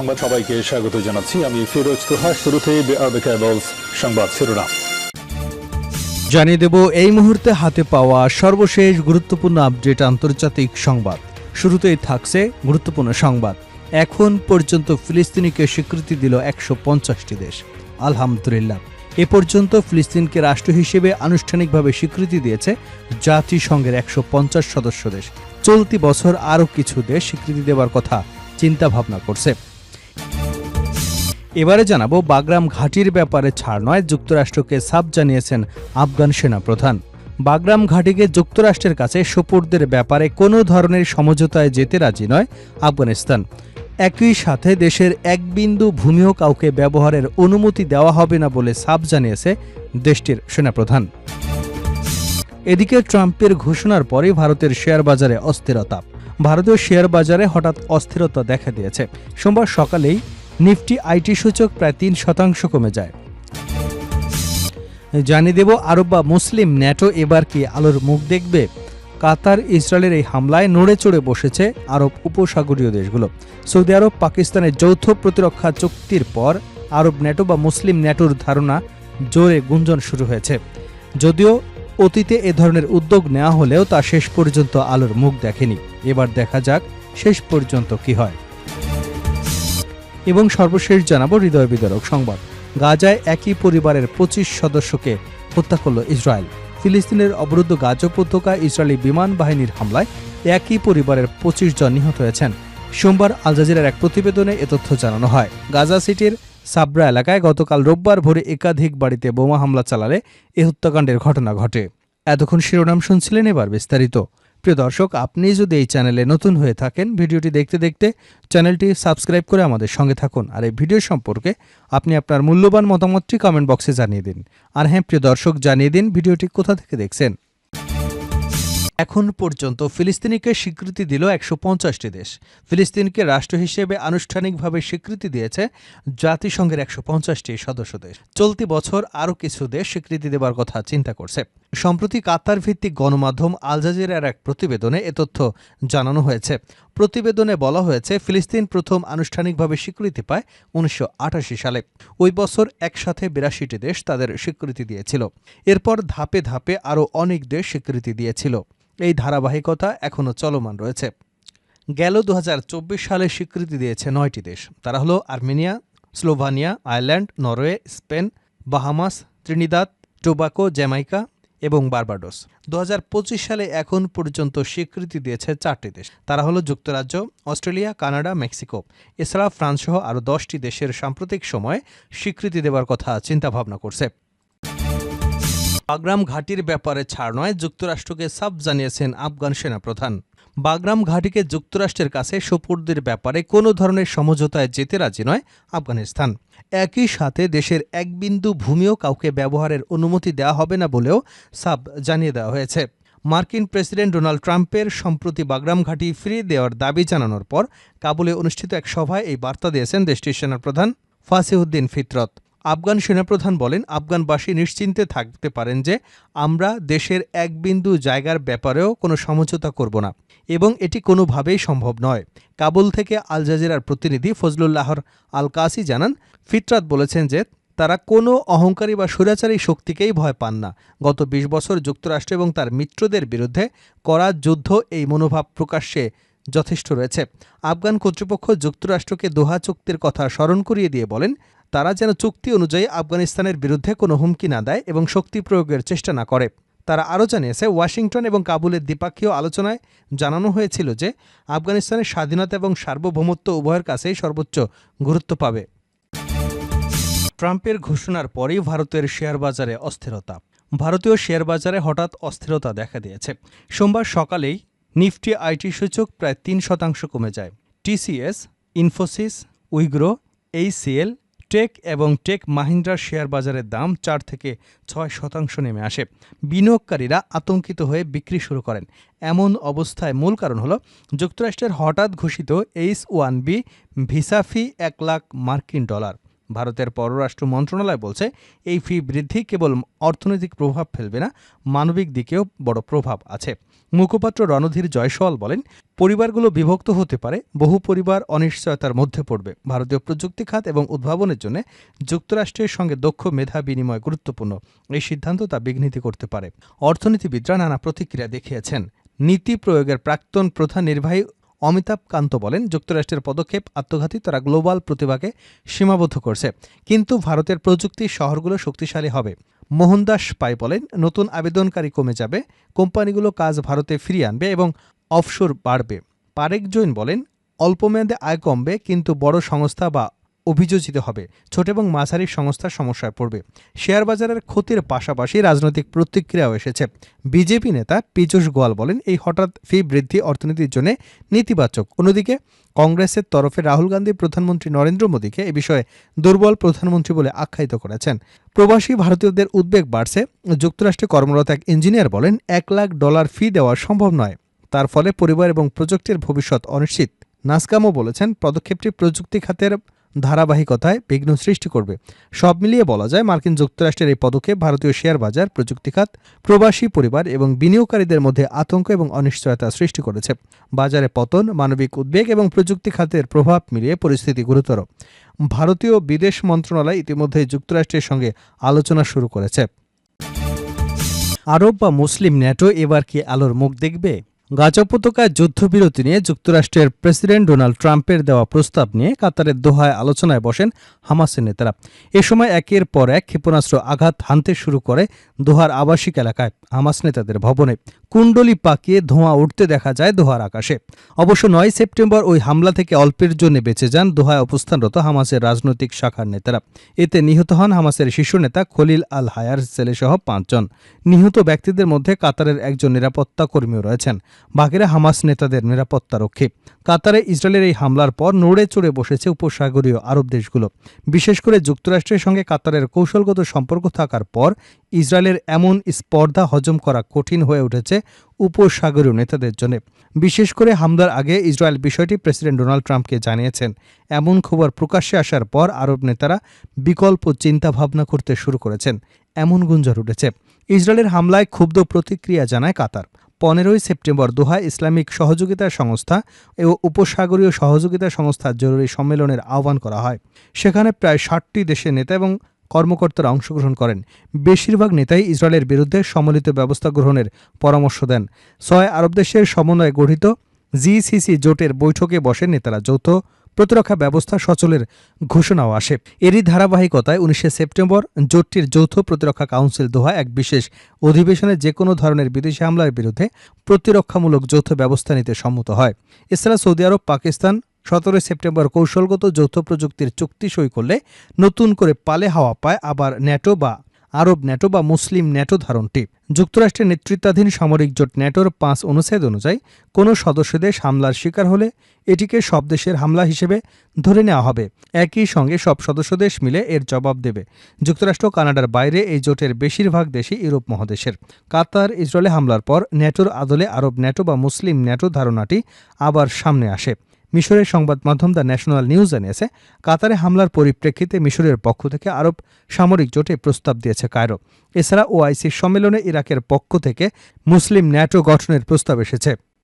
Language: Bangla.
সংবাদ সবাইকে স্বাগত জানাচ্ছি। আমি ফিরোজ তোহা। শুরুতেই সংবাদ শিরোনাম জানিয়ে দেব এই মুহূর্তে হাতে পাওয়া সর্বশেষ গুরুত্বপূর্ণ আপডেট আন্তর্জাতিক সংবাদ। শুরুতেই থাকছে গুরুত্বপূর্ণ সংবাদ। এখন পর্যন্ত ফিলিস্তিনিকে স্বীকৃতি দিল ১৫০টি দেশ। আলহামদুলিল্লাহ, এ পর্যন্ত ফিলিস্তিনকে রাষ্ট্র হিসেবে আনুষ্ঠানিকভাবে স্বীকৃতি দিয়েছে জাতিসংঘের ১৫০ সদস্য দেশ। চলতি বছর আরও কিছু দেশ স্বীকৃতি দেওয়ার কথা চিন্তা ভাবনা করছে। এবারে জানাবো বাগরাম ঘাঁটির ব্যাপারে ছাড় নয়, যুক্তরাষ্ট্রকে সাফ জানিয়েছেন আফগান সেনাপ্রধান। বাগরাম ঘাঁটিকে যুক্তরাষ্ট্রের কাছে সোপর্দের ব্যাপারে কোনো ধরনের সমঝোতায় যেতে রাজি নয় আফগানিস্তান। একই সাথে দেশের এক বিন্দু ভূমিও কাউকে ব্যবহারের অনুমতি দেওয়া হবে না বলে সাফ জানিয়েছে দেশটির সেনাপ্রধান। এদিকে ট্রাম্পের ঘোষণার পরই ভারতের শেয়ার বাজারে অস্থিরতা। ভারতীয় শেয়ার বাজারে হঠাৎ অস্থিরতা দেখা দিয়েছে। সোমবার সকালেই নিফটি আইটি সূচক প্রায় ৩% কমে যায়। জানিয়ে দেব আরব বা মুসলিম ন্যাটো এবার কি আলোর মুখ দেখবে? কাতার ইসরায়েলের এই হামলায় নড়ে চড়ে বসেছে আরব উপসাগরীয় দেশগুলো। সৌদি আরব পাকিস্তানের যৌথ প্রতিরক্ষা চুক্তির পর আরব ন্যাটো বা মুসলিম ন্যাটোর ধারণা জোরে গুঞ্জন শুরু হয়েছে। যদিও অতীতে এ ধরনের উদ্যোগ নেওয়া হলেও তা শেষ পর্যন্ত আলোর মুখ দেখেনি। এবার দেখা যাক শেষ পর্যন্ত কি হয়। এবং সর্বশেষ জানাবো হৃদয় বিদারক সংবাদ। গাজায় একই পরিবারের ২৫ সদস্যকে হত্যা করল ইসরায়েল। ফিলিস্তিনের অবরুদ্ধ গাজা উপত্যকায় ইসরায়েলি বিমান বাহিনীর হামলায় একই পরিবারের ২৫ জন নিহত হয়েছেন। সোমবার আল জাজিরার এক প্রতিবেদনে এ তথ্য জানানো হয়। গাজা সিটির সাবরা এলাকায় গতকাল রোববার ভোরে একাধিক বাড়িতে বোমা হামলা চালালে এ হত্যাকাণ্ডের ঘটনা ঘটে। এতক্ষণ শিরোনাম শুনছিলেন, এবার বিস্তারিত। প্রিয় দর্শক, আপনি যদি এই চ্যানেলে নতুন হয়ে থাকেন, ভিডিওটি দেখতে দেখতে চ্যানেলটি সাবস্ক্রাইব করে আমাদের সঙ্গে থাকুন। আর এই ভিডিও সম্পর্কে আপনি আপনার মূল্যবান মতামতটি কমেন্ট বক্সে জানিয়ে দিন। আর হ্যাঁ প্রিয় দর্শক, জানিয়ে দিন ভিডিওটি কোথা থেকে দেখছেন। এখন পর্যন্ত ফিলিস্তিনিকে স্বীকৃতি দিল ১৫০টি দেশ। ফিলিস্তিনকে রাষ্ট্র হিসেবে আনুষ্ঠানিকভাবে স্বীকৃতি দিয়েছে জাতিসংঘের ১৫০টি সদস্য দেশ। চলতি বছর আরও কিছু দেশ স্বীকৃতি দেবার কথা চিন্তা করছে। সম্প্রতি কাতার ভিত্তিক গণমাধ্যম আল জাজিরার এক প্রতিবেদনে এ তথ্য জানানো হয়েছে। প্রতিবেদনে বলা হয়েছে, ফিলিস্তিন প্রথম আনুষ্ঠানিকভাবে স্বীকৃতি পায় ১৯৮৮ সালে। ওই বছর একসাথে ৮২টি দেশ তাদের স্বীকৃতি দিয়েছিল। এরপর ধাপে ধাপে আরও অনেক দেশ স্বীকৃতি দিয়েছিল। এই ধারাবাহিকতা এখনও চলমান রয়েছে। গেল ২০২৪ সালে স্বীকৃতি দিয়েছে ৯টি দেশ। তারা হলো Armenia, Slovenia, Ireland, Norway, Spain, Bahamas, Trinidad, tobacco, Jamaica এবং বার্বাডোস। ২০২৫ সালে এখন পর্যন্ত স্বীকৃতি দিয়েছে ৪টি দেশ। তারা হলো যুক্তরাজ্য, অস্ট্রেলিয়া, কানাডা, মেক্সিকো। এছাড়া ফ্রান্সসহ আরও 10টি দেশের সাম্প্রতিক সময়ে স্বীকৃতি দেওয়ার কথা চিন্তাভাবনা করছে। বাগরাম ঘাঁটির ব্যাপারে ছাড় নয়, যুক্তরাষ্ট্রকে সাফ জানিয়েছেন আফগান সেনাপ্রধান। বাগরাম ঘাঁটিকে যুক্তরাষ্ট্রের কাছে সোপর্দের ব্যাপারে কোনো ধরনের সমঝোতায় যেতে রাজি নয় আফগানিস্তান। একই সাথে দেশের এক বিন্দু ভূমিও কাউকে ব্যবহারের অনুমতি দেওয়া হবে না বলেও সাফ জানিয়ে দেওয়া হয়েছে। মার্কিন প্রেসিডেন্ট ডোনাল্ড ট্রাম্পের সম্প্রতি বাগরাম ঘাঁটি ফিরিয়ে দেওয়ার দাবি জানানোর পর কাবুলে অনুষ্ঠিত এক সভায় এই বার্তা দিয়েছেন দেশটির সেনাপ্রধান ফাসিউদ্দিন ফিতরত। আফগান সেনাপ্রধান বলেন, আফগানবাসী নিশ্চিন্তে থাকতে পারেন যে আমরা দেশের এক বিন্দু জায়গার ব্যাপারেও কোনো সমঝোতা করব না এবং এটি কোনোভাবেই সম্ভব নয়। কাবুল থেকে আল জাজিরার প্রতিনিধি ফজলুল্লাহর আল কাসি জানান, ফিতরত বলেছেন যে তারা কোনো অহংকারী বা স্বৈরাচারী শক্তিকেই ভয় পান না। গত ২০ বছর যুক্তরাষ্ট্র এবং তার মিত্রদের বিরুদ্ধে করা যুদ্ধ এই মনোভাব প্রকাশ্যে যথেষ্ট রয়েছে। আফগান কর্তৃপক্ষ যুক্তরাষ্ট্রকে দোহা চুক্তির কথা স্মরণ করিয়ে দিয়ে বলেন, তারা যেন চুক্তি অনুযায়ী আফগানিস্তানের বিরুদ্ধে কোনো হুমকি না দেয় এবং শক্তি প্রয়োগের চেষ্টা না করে। তারা আরও জানিয়েছে, ওয়াশিংটন এবং কাবুলের দ্বিপাক্ষীয় আলোচনায় জানানো হয়েছিল যে আফগানিস্তানের স্বাধীনতা এবং সার্বভৌমত্ব উভয়ের কাছেই সর্বোচ্চ গুরুত্ব পাবে। ট্রাম্পের ঘোষণার পরই ভারতের শেয়ার বাজারে অস্থিরতা। ভারতীয় শেয়ার বাজারে হঠাৎ অস্থিরতা দেখা দিয়েছে। সোমবার সকালেই নিফটি আইটি সূচক প্রায় ৩% কমে যায়। টিসিএস, ইনফোসিস, উইগ্রো, এইচসিএল, টেক এবং টেক মাহিন্দ্রার শেয়ার বাজারের দাম ৪ থেকে ৬% নেমে আসে। বিনিয়োগকারীরা আতঙ্কিত হয়ে বিক্রি শুরু করেন। এমন অবস্থায় মূল কারণ হল যুক্তরাষ্ট্রের হঠাৎ ঘোষিত H-1B ভিসা ফি $১,০০,০০০। ভারতের পররাষ্ট্র মন্ত্রণালয় বলছে, এই ফি বৃদ্ধি কেবল অর্থনৈতিক প্রভাব ফেলবে না, মানবিক দিকেও বড় প্রভাব আছে। মুখপাত্র রণধীর জয়সওয়াল বলেন, পরিবারগুলো বিভক্ত হতে পারে, বহু পরিবার অনিশ্চয়তার মধ্যে পড়বে। ভারতীয় প্রযুক্তি খাত এবং উদ্ভাবনের জন্য যুক্তরাষ্ট্রের সঙ্গে দক্ষ মেধা বিনিময় গুরুত্বপূর্ণ। এই সিদ্ধান্ত তা বিঘ্নিত করতে পারে। অর্থনীতিবিদরা নানা প্রতিক্রিয়া দেখিয়েছেন। নীতি প্রয়োগের প্রাক্তন প্রধান নির্বাহী অমিতাভ কান্ত বলেন, যুক্তরাষ্ট্রের পদক্ষেপ আত্মঘাতী, তারা গ্লোবাল প্রতিভাকে সীমাবদ্ধ করছে। কিন্তু ভারতের প্রযুক্তি শহরগুলো শক্তিশালী হবে। মোহনদাস পাই বলেন, নতুন আবেদনকারী কমে যাবে, কোম্পানিগুলো কাজ ভারতে ফিরিয়ে আনবে এবং অফশোর বাড়বে। পারেক জৈন বলেন, অল্পমেয়াদে আয় কমবে, কিন্তু বড় সংস্থা বা অভিযোজিত হবে, ছোট এবং মাঝারি সংস্থার সমস্যায় পড়বে। শেয়ার বাজারের ক্ষতির পাশাপাশি রাজনৈতিক প্রতিক্রিয়াও এসেছে। বিজেপি নেতা পীযূষ গোয়াল বলেন, এই হঠাৎ ফি বৃদ্ধি অর্থনীতির জন্য নেতিবাচক। অন্যদিকে কংগ্রেসের তরফে রাহুল গান্ধী প্রধানমন্ত্রী নরেন্দ্র মোদীকে এ বিষয়ে দুর্বল প্রধানমন্ত্রী বলে আখ্যায়িত করেছেন। প্রবাসী ভারতীয়দের উদ্বেগ বাড়ছে। যুক্তরাষ্ট্রে কর্মরত এক ইঞ্জিনিয়ার বলেন, $1,00,000 ফি দেওয়া সম্ভব নয়। তার ফলে পরিবার এবং প্রযুক্তির ভবিষ্যৎ অনিশ্চিত। নাসকামও বলেছেন, পদক্ষেপটি প্রযুক্তি খাতের ধারাবাহিকতায় বিঘ্ন সৃষ্টি করবে। সব মিলিয়ে বলা যায়, মার্কিন যুক্তরাষ্ট্রের এই পদক্ষেপ ভারতীয় শেয়ার বাজার, প্রযুক্তি খাত, প্রবাসী পরিবার এবং বিনিয়োগকারীদের মধ্যে আতঙ্ক এবং অনিশ্চয়তা সৃষ্টি করেছে। বাজারে পতন, মানবিক উদ্বেগ এবং প্রযুক্তি খাতের প্রভাব মিলিয়ে পরিস্থিতি গুরুতর। ভারতীয় বিদেশ মন্ত্রণালয় ইতিমধ্যে যুক্তরাষ্ট্রের সঙ্গে আলোচনা শুরু করেছে। আরব বা মুসলিম ন্যাটো এবার কি আলোর মুখ দেখবে? গাজা উপত্যকায় যুদ্ধবিরতি নিয়ে যুক্তরাষ্ট্রের প্রেসিডেন্ট ডোনাল্ড ট্রাম্পের দেওয়া প্রস্তাব নিয়ে কাতারের দোহায় আলোচনায় বসেন হামাসের নেতারা। এ সময় একের পর এক ক্ষেপণাস্ত্র আঘাত হানতে শুরু করে দোহার আবাসিক এলাকায়, হামাস নেতাদের ভবনে। কুণ্ডলি পাকিয়ে ধোঁয়া উঠতে দেখা যায় দোহার আকাশে। অবশ্য 9 সেপ্টেম্বর ওই হামলা থেকে অল্পের জন্য বেঁচে যান দোহায় অবস্থানরত হামাসের রাজনৈতিক শাখার নেতারা। এতে নিহত হন হামাসের শীর্ষ নেতা খলিল আল হায়ার ছেলেসহ 5 জন। নিহত ব্যক্তিদের মধ্যে কাতারের একজন নিরাপত্তা কর্মীও রয়েছেন। বাকিরা হামাস নেতাদের নিরাপত্তারক্ষী। কাতারে ইসরায়েলের এই হামলার পর নড়ে চড়ে বসেছে উপসাগরীয় আরব দেশগুলো। বিশেষ করে যুক্তরাষ্ট্রের সঙ্গে কাতারের কৌশলগত সম্পর্ক থাকার পর ইসরায়েলের এমন স্পর্ধা হজম করা কঠিন হয়ে উঠেছে উপসাগরীয় নেতাদের জন্য। বিশেষ করে হামলার আগে ইসরায়েল বিষয়টি প্রেসিডেন্ট ডোনাল্ড ট্রাম্পকে জানিয়েছেন। এমন খবর প্রকাশ্যে আসার পর আরব নেতারা বিকল্প চিন্তাভাবনা করতে শুরু করেছেন, এমন গুঞ্জন উঠেছে। ইসরায়েলের হামলায় ক্ষুব্ধ প্রতিক্রিয়া জানায় কাতার। 15 সেপ্টেম্বর দোহায় ইসলামিক সহযোগিতা সংস্থা ও উপসাগরীয় সহযোগিতা সংস্থার জরুরি সম্মেলনের আহ্বান করা হয়। সেখানে প্রায় 60টি দেশের নেতা এবং কর্মকর্তারা অংশগ্রহণ করেন। বেশিরভাগ নেতাই ইসরায়েলের বিরুদ্ধে সম্মিলিত ব্যবস্থা গ্রহণের পরামর্শ দেন। 6 আরব দেশের সমন্বয়ে গঠিত জিসিসি জোটের বৈঠকে বসেন নেতারা। যৌথ প্রতিরক্ষা ব্যবস্থা সচলের ঘোষণাও আসে। এরই ধারাবাহিকতায় 19 সেপ্টেম্বর জোটটির যৌথ প্রতিরক্ষা কাউন্সিল দোহায় এক বিশেষ অধিবেশনে যেকোনো ধরনের বিদেশি হামলার বিরুদ্ধে প্রতিরক্ষামূলক যৌথ ব্যবস্থা নিতে সম্মত হয়। এছাড়া সৌদি আরব, পাকিস্তান 17 সেপ্টেম্বর কৌশলগত যৌথ প্রযুক্তির চুক্তি সই করলে নতুন করে পালে হাওয়া পায় আবার ন্যাটো বা আরব ন্যাটো বা মুসলিম ন্যাটো ধারণটি। যুক্তরাষ্ট্রের নেতৃত্বাধীন সামরিক জোট ন্যাটোর 5 অনুচ্ছেদ অনুযায়ী কোনো সদস্য দেশ হামলার শিকার হলে এটিকে সব দেশের হামলা হিসেবে ধরে নেওয়া হবে। একই সঙ্গে সব সদস্য দেশ মিলে এর জবাব দেবে। যুক্তরাষ্ট্র, কানাডার বাইরে এই জোটের বেশিরভাগ দেশই ইউরোপ মহাদেশের। কাতার ইসরায়েলে হামলার পর ন্যাটোর আদলে আরব ন্যাটো বা মুসলিম ন্যাটো ধারণাটি আবার সামনে আসে। মিশরের সংবাদ মাধ্যম দ্য ন্যাশনাল নিউজ জানিয়েছে, কাতারে হামলার পরিপ্রেক্ষিতে মিশরের পক্ষ থেকে আরব সামরিক জোটে প্রস্তাব দিয়েছে কায়রো। এছাড়া ওআইসি সম্মেলনে ইরাকের পক্ষ থেকে মুসলিম ন্যাটো গঠনের প্রস্তাব এসেছে।